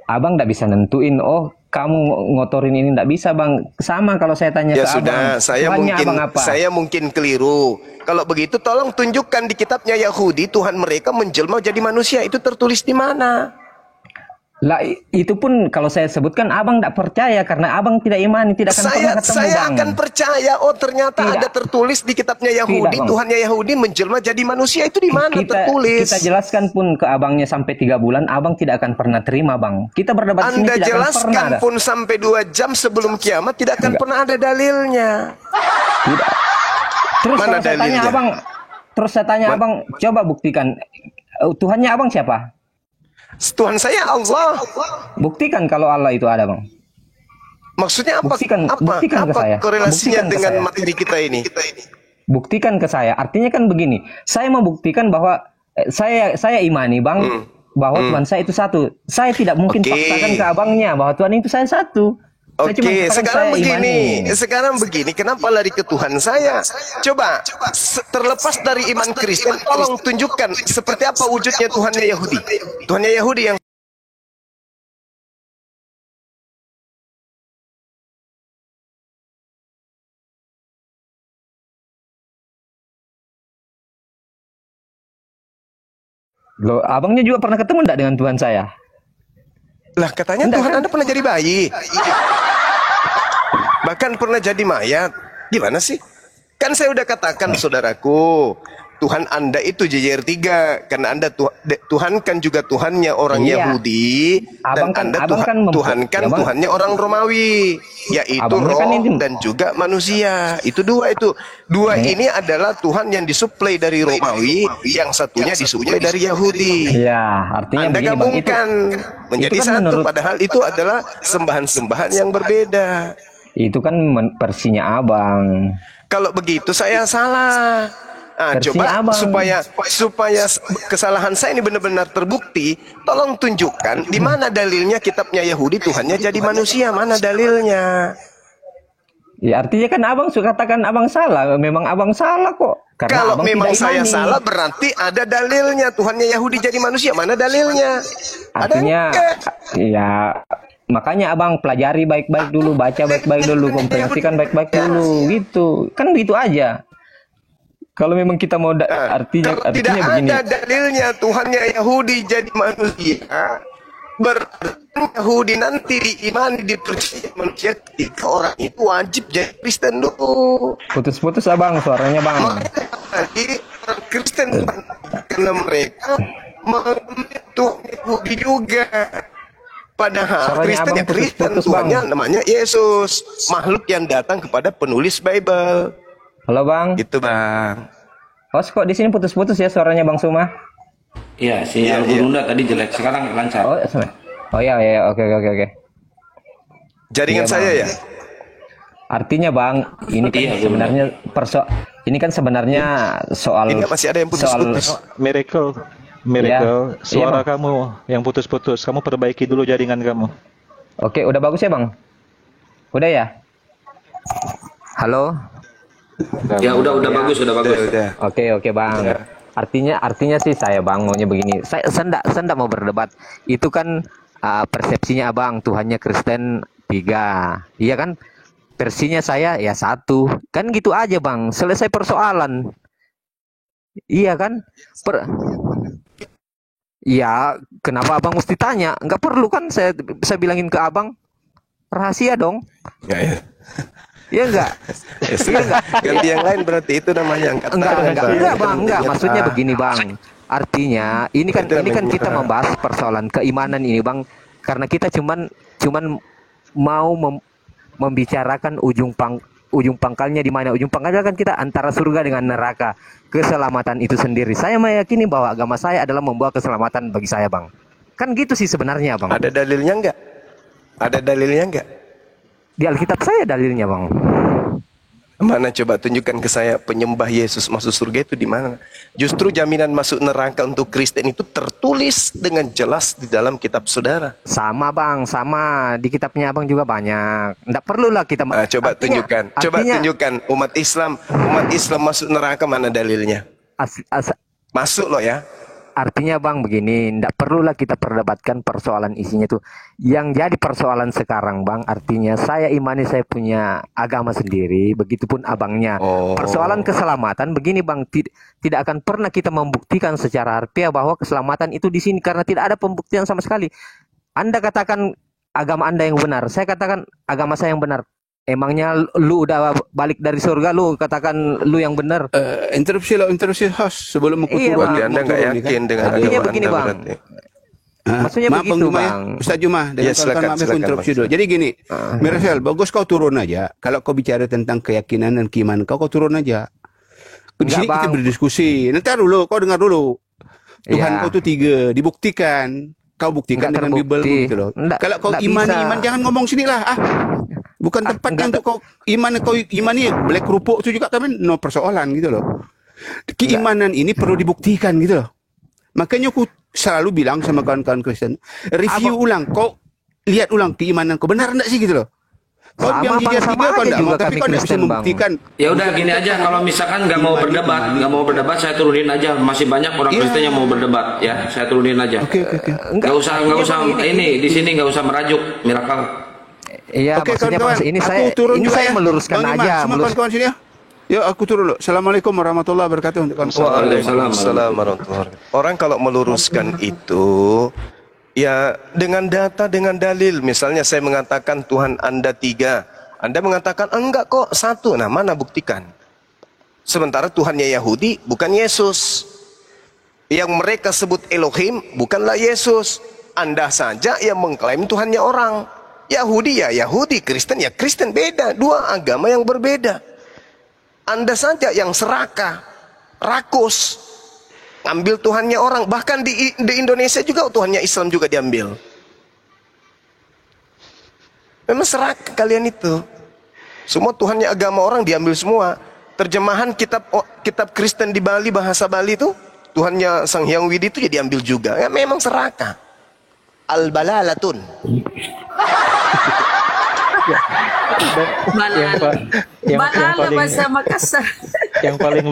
S5: Abang nggak bisa nentuin, oh kamu ngotorin ini, nggak bisa, Bang. Sama kalau saya tanya
S2: Ya
S5: ke
S2: sudah,
S5: Abang, Tuhannya Abang apa?
S2: saya mungkin keliru. Kalau begitu tolong tunjukkan di kitabnya Yahudi Tuhan mereka menjelma jadi manusia. Itu tertulis di mana?
S5: Lah itu pun kalau saya sebutkan abang tidak percaya karena abang tidak imani, tidak akan pernah ketemu
S2: Saya
S5: bang.
S2: akan percaya. Oh ternyata
S5: Tidak.
S2: ada tertulis di kitabnya Yahudi,
S5: Bang.
S2: Tuhannya Yahudi menjelma jadi manusia, itu di mana tertulis?
S5: Kita jelaskan pun ke abangnya sampai 3 bulan, abang tidak akan pernah terima bang. Kita berdebat di sini
S2: Anda
S5: tidak akan pernah
S2: jelaskan
S5: ada.
S2: pun sampai 2 jam sebelum kiamat tidak akan pernah ada dalilnya.
S5: Tidak. Terus
S2: Mana
S5: kalau saya tanya
S2: dalilnya?
S5: abang, terus saya tanya abang, coba buktikan Tuhannya abang siapa?
S2: Tuhan saya Allah.
S5: Buktikan kalau Allah itu ada bang.
S2: Maksudnya apa?
S5: Buktikan ke
S2: Apa
S5: saya.
S2: korelasinya
S5: Buktikan ke
S2: dengan
S5: saya.
S2: materi kita ini?
S5: Buktikan ke saya. Artinya kan begini, saya membuktikan bahwa saya imani bang bahwa Tuhan saya itu satu. Saya tidak mungkin
S2: Oke.
S5: paksakan ke abangnya bahwa Tuhan itu saya satu. Saya cuma
S2: Oke,
S5: katakan
S2: sekarang
S5: saya
S2: begini, kenapa lari ke Tuhan saya? Coba, terlepas dari iman Kristen, tolong tunjukkan seperti apa wujudnya Tuhannya Yahudi. Tuhannya Yahudi yang
S5: Loh, abangnya juga pernah ketemu enggak dengan Tuhan saya?
S2: lah katanya
S5: Enggak,
S2: Tuhan
S5: kan?
S2: Anda pernah jadi bayi. Bahkan pernah jadi mayat. Gimana sih? Kan saya udah katakan saudaraku, Tuhan Anda itu JJR3 karena Anda Tuhan kan juga Tuhannya orang
S5: Iya.
S2: Yahudi dan Anda Tuhan kan
S5: ya,
S2: Tuhannya orang Romawi, yaitu
S5: Abangnya
S2: roh
S5: kan ini-
S2: dan juga manusia. Itu dua ini adalah Tuhan yang disuplai dari Romawi, yang satunya disuplai dari Yahudi.
S5: Iya, artinya
S2: Anda
S5: begini bang,
S2: gabungkan menjadi
S5: itu kan
S2: satu,
S5: menurut-
S2: padahal itu adalah sembahan-sembahan yang berbeda.
S5: itu kan versinya abang.
S2: Kalau begitu saya salah. Nah,
S5: Versinya
S2: coba
S5: abang.
S2: supaya kesalahan saya ini benar-benar terbukti, tolong tunjukkan di mana dalilnya kitabnya Yahudi Tuhannya jadi manusia, mana dalilnya?
S5: Ya, artinya kan abang suka katakan abang salah. Memang abang salah kok. Karena
S2: Kalau
S5: abang
S2: memang
S5: tidak
S2: saya
S5: imani.
S2: salah berarti ada dalilnya Tuhannya Yahudi jadi manusia, mana dalilnya? Ada
S5: Artinya,
S2: enggak?
S5: ya makanya abang pelajari baik-baik dulu, baca baik-baik dulu, komprehensikan baik-baik dulu, gitu. Kan begitu aja. Kalau memang kita mau artinya
S2: Kalau tidak
S5: begini.
S2: ada dalilnya Tuhannya Yahudi jadi manusia, berarti Yahudi nanti diimani dipercaya manusia ketika orang itu wajib jadi Kristen dulu.
S5: Putus-putus abang, suaranya bang.
S2: Makanya tadi orang Kristen karena mereka menyentuh Yahudi juga. Padahal
S5: Suaranya
S2: Kristen
S5: abang
S2: yang Kristen
S5: putus-putus,
S2: Tuhannya
S5: Bang.
S2: namanya Yesus, makhluk yang datang kepada penulis Bible.
S5: Halo bang.
S2: Gitu bang.
S5: Host kok di sini putus-putus ya suaranya bang Suma?
S4: Iya, sinyal Gurunda tadi jelek, sekarang lancar.
S5: Oh ya, oke.
S2: Jaringan
S5: Iya,
S2: saya
S5: Bang.
S2: ya.
S5: Artinya bang, ini kan
S4: Iya,
S5: sebenarnya ini kan sebenarnya soal
S2: Ini masih ada yang putus-putus.
S3: Miracle,
S5: Iya,
S3: suara
S5: Bang.
S3: kamu yang putus-putus. Kamu perbaiki dulu jaringan kamu.
S5: Oke, udah bagus ya bang? Udah ya? Halo?
S4: Ya udah bagus, udah bagus.
S2: Udah.
S5: Oke bang. Artinya sih saya bang maunya begini. Saya sendak mau berdebat. Itu kan persepsinya abang Tuhannya Kristen 3, iya kan? Versinya saya ya 1. Kan gitu aja bang. Selesai persoalan. Iya kan? Ya kenapa abang mesti tanya? Nggak perlu kan saya bilangin ke abang. Rahasia dong.
S2: Ya.
S5: Iya enggak? Iya enggak?
S2: Ganti yang lain berarti itu namanya angkat tangan, Bang.
S5: Enggak bang, enggak.
S2: Ternyata.
S5: Maksudnya begini bang. Artinya ini kan kita membahas persoalan keimanan ini bang. Karena kita cuman mau membicarakan ujung pangkalnya di mana. Ujung pangkalnya kan kita antara surga dengan neraka. Keselamatan itu sendiri. Saya meyakini bahwa agama saya adalah membawa keselamatan bagi saya bang. Kan gitu sih sebenarnya bang.
S2: Ada dalilnya enggak? Ada dalilnya enggak?
S5: Di Alkitab saya dalilnya bang.
S2: Mana coba tunjukkan ke saya penyembah Yesus masuk surga itu di mana? Justru jaminan masuk neraka untuk Kristen itu tertulis dengan jelas di dalam kitab saudara.
S5: Sama bang, sama di kitabnya abang juga banyak. Nggak perlulah kita.
S2: Coba tunjukkan. Coba tunjukkan umat Islam masuk neraka, mana dalilnya? Masuk loh ya.
S5: Artinya bang begini, nggak perlulah kita perdebatkan persoalan isinya tuh. Yang jadi persoalan sekarang bang, artinya saya imani saya punya agama sendiri, begitupun abangnya. Persoalan keselamatan begini bang, tidak akan pernah kita membuktikan secara harfiah bahwa keselamatan itu di sini karena tidak ada pembuktian sama sekali. Anda katakan agama Anda yang benar, saya katakan agama saya yang benar. Emangnya lu udah balik dari surga, lu katakan lu yang benar?
S8: Interupsi host sebelum aku
S5: Iya,
S8: turun.
S2: Berarti Anda nggak yakin dengan
S5: Artinya
S2: agama
S5: begini,
S2: Anda
S5: Bang.
S2: berarti.
S5: Maksudnya
S8: Maaf,
S5: begitu,
S8: Juma,
S5: Bang.
S8: Ustaz Juma,
S2: Ya,
S8: dengan
S2: silakan,
S8: maaf aku
S2: silakan,
S8: interupsi
S2: Bang.
S8: dulu. Jadi gini, Mirasel, bagus kau turun aja. Kalau kau bicara tentang keyakinan dan keimanan kau turun aja. Di
S5: Enggak,
S8: sini kita
S5: Bang.
S8: berdiskusi. Nanti dulu, kau dengar dulu. Tuhan
S5: Iya.
S8: kau tuh 3, dibuktikan. Kau buktikan
S5: Enggak
S8: dengan Bible
S5: terbukti.
S8: gitu loh.
S5: Enggak,
S8: Kalau kau
S5: enggak
S8: imani
S5: bisa.
S8: iman, jangan ngomong sinilah. Bukan tempatnya
S5: enggak.
S8: untuk kau imani black kerupuk itu juga kan no persoalan gitu loh. Keimanan ini perlu dibuktikan gitu loh. Makanya aku selalu bilang sama kawan-kawan Kristen, review ulang, kau lihat ulang keimanan kau benar enggak sih gitu loh. Kau
S5: Sama,
S8: bilang
S5: Bang,
S8: jejak
S5: sama
S8: 3 kau
S5: aja
S8: enggak
S5: juga
S8: mau, tapi
S5: kami
S8: kau enggak bisa
S5: Kristen, Bang.
S8: membuktikan.
S4: Ya udah gini aja, kalau misalkan nggak mau berdebat, saya turunin aja. Masih banyak orang
S8: Iya.
S4: Kristen yang mau berdebat, ya. Saya turunin aja.
S8: Oke.
S4: Nggak usah ini di sini nggak usah merajuk Miracle.
S5: Iya,
S8: Oke,
S5: maksudnya
S8: kawan-kawan,
S5: ini
S8: aku
S5: saya
S8: turun
S5: ini
S8: juga
S5: saya
S8: ya.
S5: meluruskan
S8: Bang Iman,
S5: aja,
S8: semua kawan-kawan sini ya. Yuk, aku turun dulu. Assalamualaikum warahmatullahi wabarakatuh untuk kawan-kawan.
S2: Waalaikumsalam warahmatullahi wabarakatuh. Orang kalau meluruskan itu, ya dengan data, dengan dalil. Misalnya saya mengatakan Tuhan Anda 3, Anda mengatakan enggak kok 1. Nah, mana buktikan? Sementara Tuhannya Yahudi bukan Yesus. Yang mereka sebut Elohim bukanlah Yesus. Anda saja yang mengklaim Tuhannya orang. Yahudi ya Yahudi, Kristen ya Kristen, beda. 2 agama yang berbeda. Anda saja yang serakah, rakus, ambil Tuhannya orang. Bahkan di Indonesia juga Tuhannya Islam juga diambil. Memang serakah kalian itu. Semua Tuhannya agama orang diambil semua. Terjemahan kitab Kristen di Bali, bahasa Bali itu, Tuhannya Sang Hyang Widi itu ya diambil juga. Ya, memang serakah. Al-balalatun.
S3: yang
S6: Balala
S3: paling
S6: bahasa Makassar.
S3: yang paling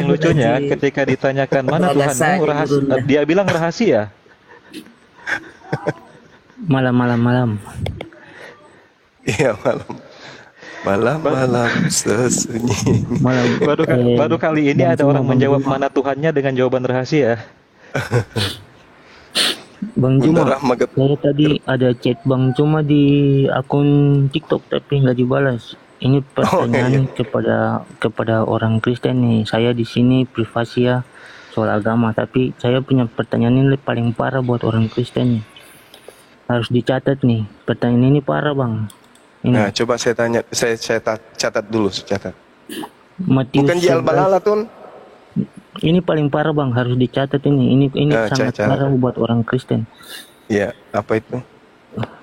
S3: lucunya ketika ditanyakan mana Tuhanmu, dia bilang rahasia.
S1: Malam.
S2: Iya, malam sesunyi.
S3: Baru kali ini ada orang menjawab mana Tuhannya dengan jawaban rahasia.
S1: Bang Juma,
S2: Bentar, Magat.
S1: saya tadi ada chat Bang Juma di akun TikTok tapi nggak dibalas. Ini pertanyaan kepada orang Kristen nih. Saya di sini privasi ya soal agama, tapi saya punya pertanyaan ini paling parah buat orang Kristen nih. Harus dicatat nih. Pertanyaan ini parah, Bang. Ini
S2: Nah, coba saya tanya, saya catat dulu, catat.
S1: Matius
S2: Bukan Jal
S1: 11.
S2: Balalatun.
S1: Ini paling parah, Bang, harus dicatat ini. Ini sangat
S2: catat.
S1: parah buat orang Kristen.
S2: Ya, apa itu?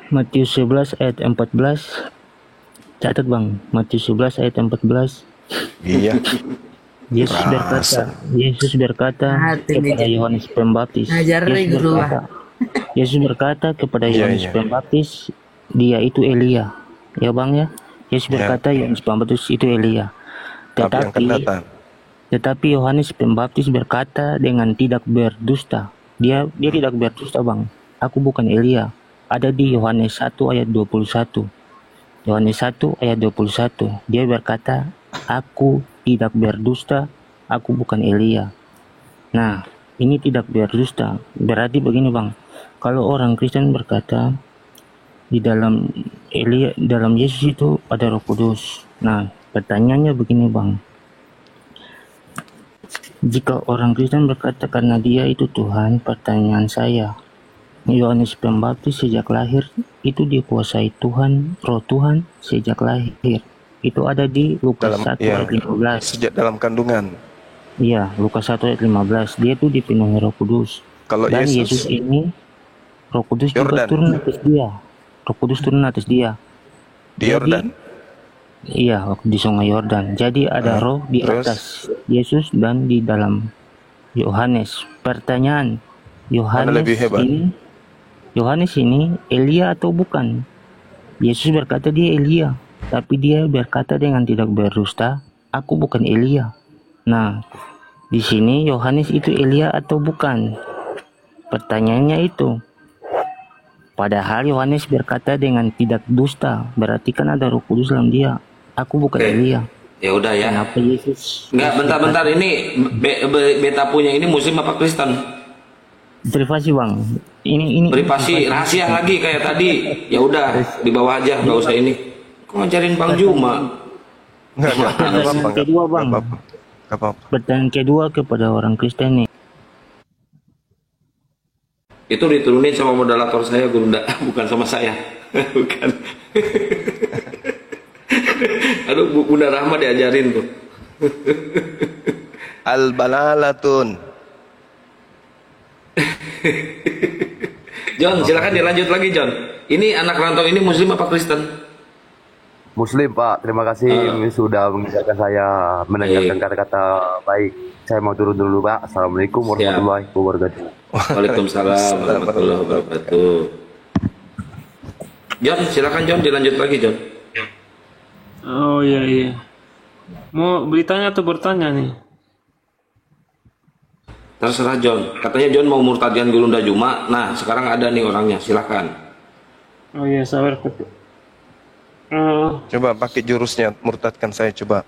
S1: Matius 11 ayat 14. Catat, Bang. Matius 11 ayat 14.
S2: Iya.
S1: Yesus berkata kepada Yohanes Pembaptis. Yesus berkata kepada Yohanes Pembaptis, dia itu Elia. Ya, Bang ya. Yesus berkata Yohanes Pembaptis itu Elia. Tetapi Yohanes Pembaptis berkata dengan tidak berdusta. Dia tidak berdusta, Bang. Aku bukan Elia. Ada di Yohanes 1 ayat 21. Yohanes 1 ayat 21. Dia berkata, aku tidak berdusta, aku bukan Elia. Nah, ini tidak berdusta. Berarti begini, Bang. Kalau orang Kristen berkata di dalam Elia, dalam Yesus itu ada Roh Kudus. Nah, pertanyaannya begini, Bang. Jika orang Kristen berkata karena dia itu Tuhan, pertanyaan saya, Yohanes Pembaptis sejak lahir itu dikuasai Tuhan, Roh Tuhan sejak lahir. Itu ada di Lukas 1 ayat 15.
S2: Sejak dalam kandungan.
S1: Iya, Lukas 1 ayat 15. Dia itu dipenuhi Roh Kudus.
S2: Kalau
S1: Dan Yesus ini Roh Kudus juga turun atas dia. Roh Kudus turun atas dia.
S2: Di Yordan.
S1: Iya, di Sungai Yordan. Jadi ada roh di atas Yesus dan di dalam Yohanes. Pertanyaan, Yohanes ini Elia atau bukan? Yesus berkata dia Elia, tapi dia berkata dengan tidak berdusta, aku bukan Elia. Nah, di sini Yohanes itu Elia atau bukan? Pertanyaannya itu. Padahal Yohanes berkata dengan tidak dusta, berarti kan ada Roh Kudus dalam dia. Aku bukan Elia.
S4: Ya udah ya.
S1: Kenapa Yesus?
S4: Enggak, bentar ini beta punya ini Muslim apa Kristen?
S9: Privasi bang. Ini
S4: Privasi, rahasia lagi kayak tadi. Ya udah, di bawah aja, nggak usah ini. Kok ngajarin Bang Juma?
S2: Enggak apa-apa.
S9: Kedua bang.
S2: Enggak apa-apa.
S9: Pertanyaan kedua kepada orang Kristen nih.
S4: Itu diturunin sama moderator saya, Gurunda, bukan sama saya. Bukan. Aduh, Bunda Rahma diajarin tuh.
S2: Al-balalatun.
S4: John, silakan dilanjut lagi, John. Ini anak rantau ini Muslim apa Kristen?
S7: Muslim Pak, terima kasih sudah mengizinkan saya mendengarkan kata-kata baik. Saya mau turun dulu Pak. Assalamualaikum warahmatullahi wabarakatuh.
S4: Waalaikumsalam warahmatullahi wabarakatuh. John, silakan John, dilanjut lagi John.
S1: Oh iya. Mau beritanya atau bertanya nih?
S4: Terserah John. Katanya John mau murtadian Gurunda Juma. Nah, sekarang ada nih orangnya. Silakan.
S1: Oh iya, sabar.
S2: Coba pakai jurusnya, murtadkan saya coba.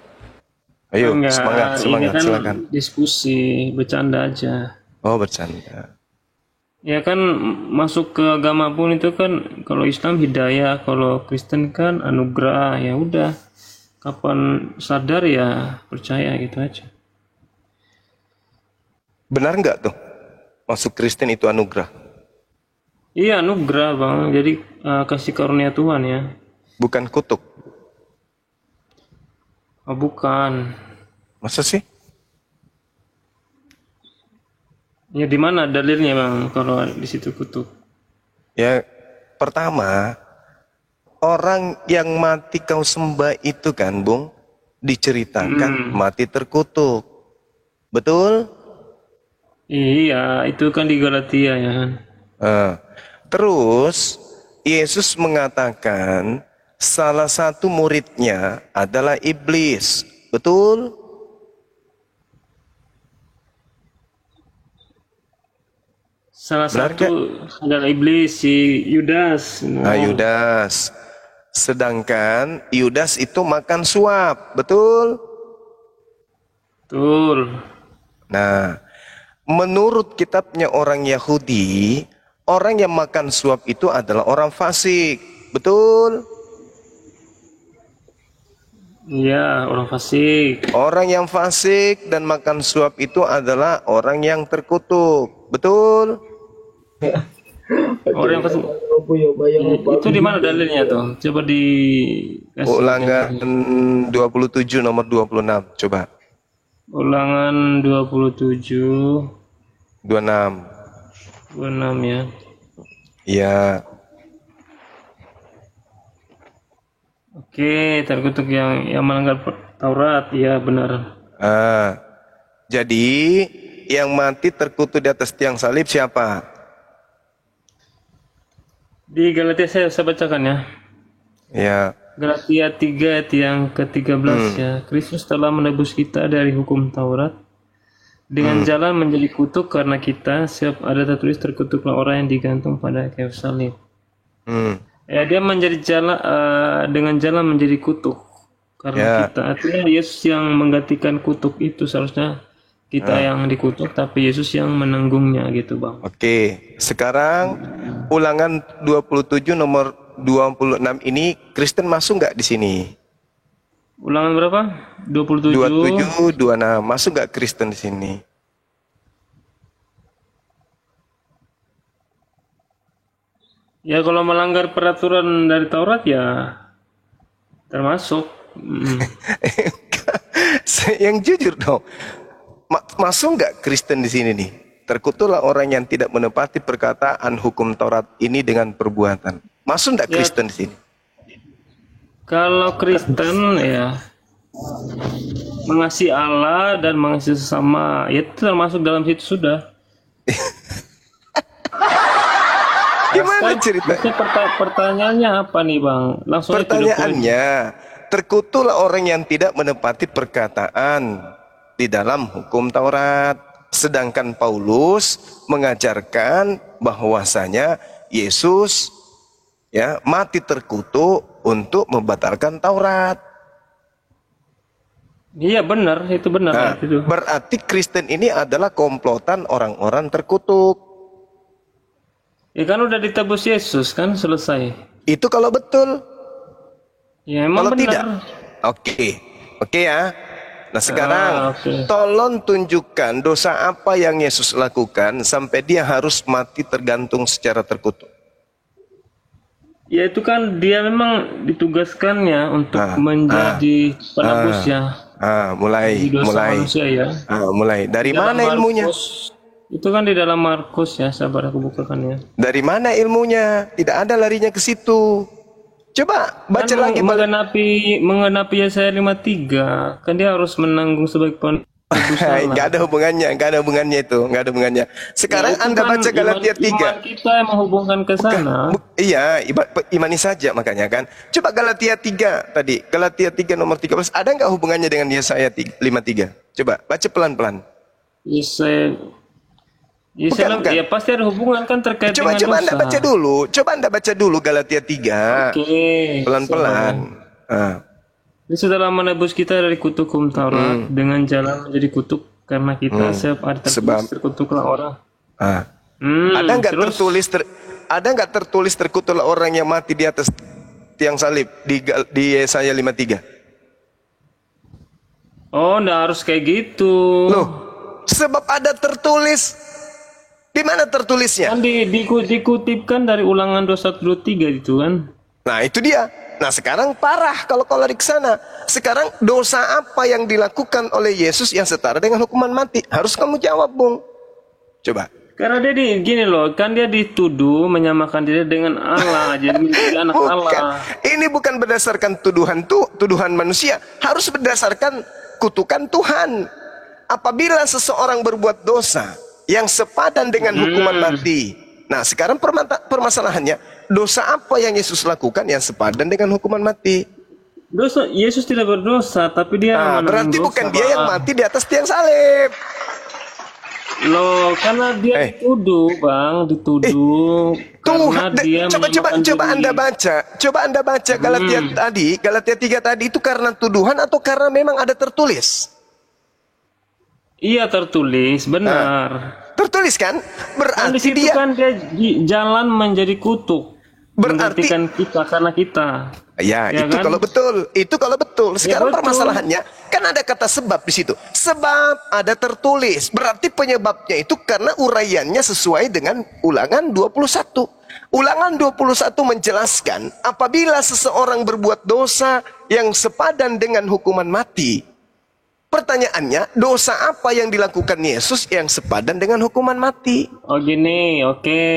S2: Ayo,
S1: Enggak,
S2: semangat,
S1: ini kan
S2: silakan.
S1: diskusi, bercanda aja.
S2: Oh, bercanda.
S1: Ya kan masuk ke agama pun itu kan kalau Islam hidayah, kalau Kristen kan anugerah. Ya udah, kapan sadar ya percaya gitu aja.
S2: Benar nggak tuh? Masuk Kristen itu anugerah?
S1: Iya anugerah bang, jadi kasih karunia Tuhan ya.
S2: Bukan kutuk.
S1: Oh, bukan.
S2: Masa sih?
S1: Ya di mana dalilnya bang kalau di situ kutuk?
S2: Ya, pertama, orang yang mati kau sembah itu kan, Bung, diceritakan mati terkutuk. Betul?
S1: Iya, itu kan di Galatia ya kan.
S2: Terus, Yesus mengatakan salah satu muridnya adalah iblis. Betul?
S1: Salah
S2: Benar
S1: satu adalah iblis, si Yudas.
S2: Nah, Yudas. Sedangkan Yudas itu makan suap. Betul?
S1: Betul.
S2: Nah, menurut kitabnya orang Yahudi, orang yang makan suap itu adalah orang fasik. Betul?
S1: Iya, orang fasik.
S2: Orang yang fasik dan makan suap itu adalah orang yang terkutuk. Betul?
S1: Orang yang fasik. Itu di mana dalilnya tuh? Coba di
S2: Ulangan 27 nomor 26. Coba.
S1: Ulangan 27
S2: 26.
S1: 26 ya.
S2: Iya.
S1: Oke, terkutuk yang melanggar Taurat, ya benar.
S2: Jadi yang mati terkutuk di atas tiang salib siapa?
S1: Di Galatia saya bacakan ya.
S2: Ya.
S1: Galatia 3 ayat yang ke-13 ya. Kristus telah menebus kita dari hukum Taurat dengan jalan menjadi kutuk karena kita, sebab ada tertulis terkutuklah orang yang digantung pada kayu salib. Ya, dia menjadi jalan dengan jalan menjadi kutuk karena kita. Artinya Yesus yang menggantikan kutuk itu, seharusnya kita yang dikutuk tapi Yesus yang menanggungnya gitu, Bang.
S2: Oke, sekarang ulangan 27 nomor 26 ini Kristen masuk nggak di sini?
S1: Ulangan berapa? 27
S2: 26 masuk nggak Kristen di sini?
S1: Ya kalau melanggar peraturan dari Taurat ya termasuk.
S2: Yang jujur dong, masuk nggak Kristen di sini nih? Terkutuklah orang yang tidak menepati perkataan hukum Taurat ini dengan perbuatan. Masuk nggak Kristen di sini?
S1: Kalau Kristen ya mengasihi Allah dan mengasihi sesama, ya itu termasuk dalam situ sudah.
S2: Gimana ceritanya?
S1: Pertanyaannya apa nih Bang? Langsung
S2: Pertanyaannya, terkutuklah orang yang tidak menepati perkataan di dalam hukum Taurat. Sedangkan Paulus mengajarkan bahwasanya Yesus ya mati terkutuk untuk membatalkan Taurat.
S1: Iya benar, itu benar.
S2: Nah,
S1: itu.
S2: berarti Kristen ini adalah komplotan orang-orang terkutuk.
S1: Ya kan udah ditebus Yesus kan, selesai.
S2: Itu kalau betul.
S1: Ya emang
S2: Kalau
S1: benar.
S2: tidak, oke. Oke ya. Nah sekarang, tolong tunjukkan dosa apa yang Yesus lakukan sampai dia harus mati tergantung secara terkutuk.
S1: Ya itu kan dia memang ditugaskannya untuk menjadi penebus ya.
S2: Mulai.
S1: Manusia ya.
S2: Mulai. Dari
S1: Di dalam
S2: mana ilmunya?
S1: Itu kan di dalam Markus ya, sabar aku bukakan ya.
S2: Dari mana ilmunya? Tidak ada larinya ke situ. Coba baca
S1: Kan
S2: lagi.
S1: mengenapi Yesaya 53, kan dia harus menanggung sebagai penebus salah.
S2: Nggak ada hubungannya itu, nggak ada hubungannya. Sekarang
S1: Ya, itu
S2: Anda
S1: kan
S2: baca Galatia 3.
S1: Iman kita yang menghubungkan ke sana.
S2: Iya, imani saja makanya kan. Coba Galatia 3 tadi, Galatia 3 nomor 13, ada nggak hubungannya dengan Yesaya 53? Coba baca pelan-pelan.
S1: Bukan. Ya pasti ada hubungan kan terkait dengan dosa.
S2: Anda baca dulu. Coba Anda baca dulu Galatia 3.
S1: Oke.
S2: Pelan-pelan.
S1: Dia sudah menebus kita dari kutuk hukum Taurat dengan jalan menjadi kutuk karena kita terkutuklah orang.
S2: Ada nggak tertulis terkutuklah orang yang mati di atas tiang salib di Yesaya 53?
S1: Oh, nggak harus kayak gitu.
S2: Loh, sebab ada tertulis. Di mana tertulisnya?
S1: Kan dikutipkan dari Ulangan 2:1-2-3 itu kan.
S2: Nah, itu dia. Nah, sekarang parah kalau lari ke sana. Sekarang dosa apa yang dilakukan oleh Yesus yang setara dengan hukuman mati? Harus kamu jawab, Bung. Coba.
S1: Karena dia gini loh, kan dia dituduh menyamakan diri dengan Allah, jadi menjadi anak Allah.
S2: Ini bukan berdasarkan tuduhan manusia, harus berdasarkan kutukan Tuhan. Apabila seseorang berbuat dosa yang sepadan dengan hukuman mati. Nah, sekarang permasalahannya, dosa apa yang Yesus lakukan yang sepadan dengan hukuman mati?
S1: Dosa Yesus tidak berdosa, tapi dia
S2: berarti bukan dia yang mati di atas tiang salib.
S1: Loh, karena dia dituduh, Bang, karena dia
S2: coba Anda baca Galatia 3 tadi itu karena tuduhan atau karena memang ada tertulis?
S1: Iya, tertulis, benar.
S2: Tertulis kan? Berarti
S1: dia jalan menjadi kutuk. Menggantikan kita karena kita.
S2: Ya itu kan? Kalau betul. Sekarang permasalahannya kan ada kata sebab di situ. Sebab ada tertulis. Berarti penyebabnya itu karena uraiannya sesuai dengan Ulangan 21. Ulangan 21 menjelaskan apabila seseorang berbuat dosa yang sepadan dengan hukuman mati. Pertanyaannya, dosa apa yang dilakukan Yesus yang sepadan dengan hukuman mati?
S1: Oh gini, oke.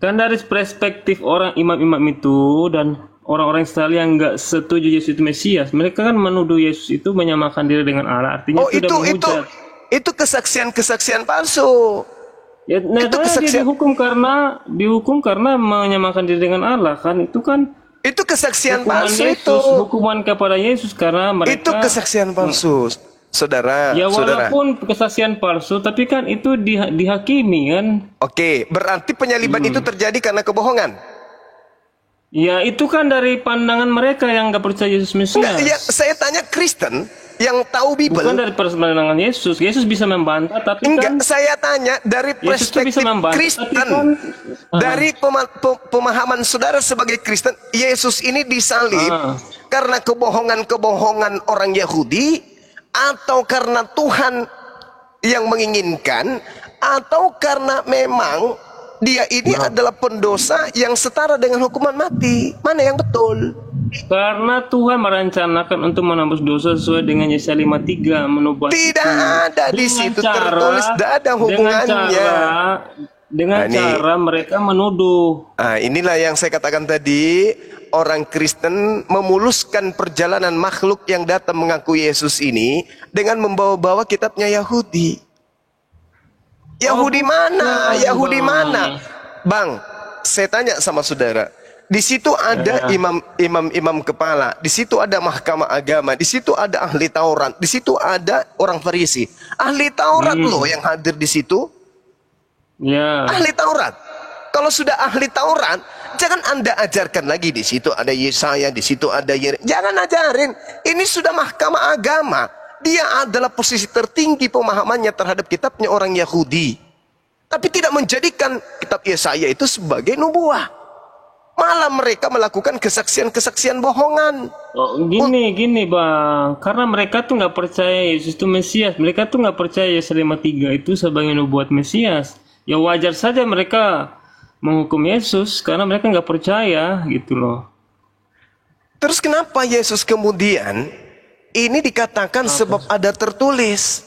S1: Kan dari perspektif orang imam-imam itu dan orang-orang Israel yang nggak setuju Yesus itu Mesias, mereka kan menuduh Yesus itu menyamakan diri dengan Allah. Artinya
S2: itu kesaksian palsu.
S1: Ya, nah, itu kesaksian. Dia dihukum karena menyamakan diri dengan Allah kan, itu kan.
S2: Itu kesaksian palsu
S1: Yesus,
S2: itu.
S1: Hukuman kepada Yesus karena mereka.
S2: Itu kesaksian palsu. Saudara,
S1: ya walaupun kesaksian palsu, tapi kan itu dihakimi kan.
S2: Oke, berarti penyaliban itu terjadi karena kebohongan.
S1: Ya itu kan dari pandangan mereka yang nggak percaya Yesus Mesias.
S2: Ya, saya tanya Kristen yang tahu Bible.
S1: Bukan dari pandangan Yesus. Yesus bisa membantah, tapi
S2: enggak. Saya tanya dari perspektif Kristen. Dari pemahaman saudara sebagai Kristen, Yesus ini disalib karena kebohongan-kebohongan orang Yahudi. Atau karena Tuhan yang menginginkan, atau karena memang dia ini adalah pendosa yang setara dengan hukuman mati. Mana yang betul?
S1: Karena Tuhan merencanakan untuk menembus dosa sesuai dengan Yesaya 53 menubah.
S2: Tidak ada di situ tertulis, tidak ada hubungannya.
S1: Dengan cara mereka menuduh.
S2: Inilah yang saya katakan tadi. Orang Kristen memuluskan perjalanan makhluk yang datang mengaku Yesus ini dengan membawa-bawa kitabnya Yahudi. Yahudi mana? Bang, saya tanya sama saudara. Di situ ada imam kepala, di situ ada mahkamah agama, di situ ada ahli Taurat, di situ ada orang Farisi. Ahli Taurat loh yang hadir di situ.
S1: Ya.
S2: Ahli Taurat. Kalau sudah ahli Taurat, jangan Anda ajarkan lagi di situ ada Yesaya, di situ ada jangan ajarin. Ini sudah mahkamah agama. Dia adalah posisi tertinggi pemahamannya terhadap kitabnya orang Yahudi. Tapi tidak menjadikan kitab Yesaya itu sebagai nubuah. Malah mereka melakukan kesaksian-kesaksian bohongan.
S1: Oh, gini Bang, karena mereka tuh nggak percaya Yesus itu Mesias. Mereka tuh nggak percaya Yesaya 53 itu sebagai nubuat Mesias. Ya wajar saja mereka menghukum Yesus karena mereka nggak percaya gitu loh.
S2: Terus kenapa Yesus kemudian ini dikatakan sebab ada tertulis?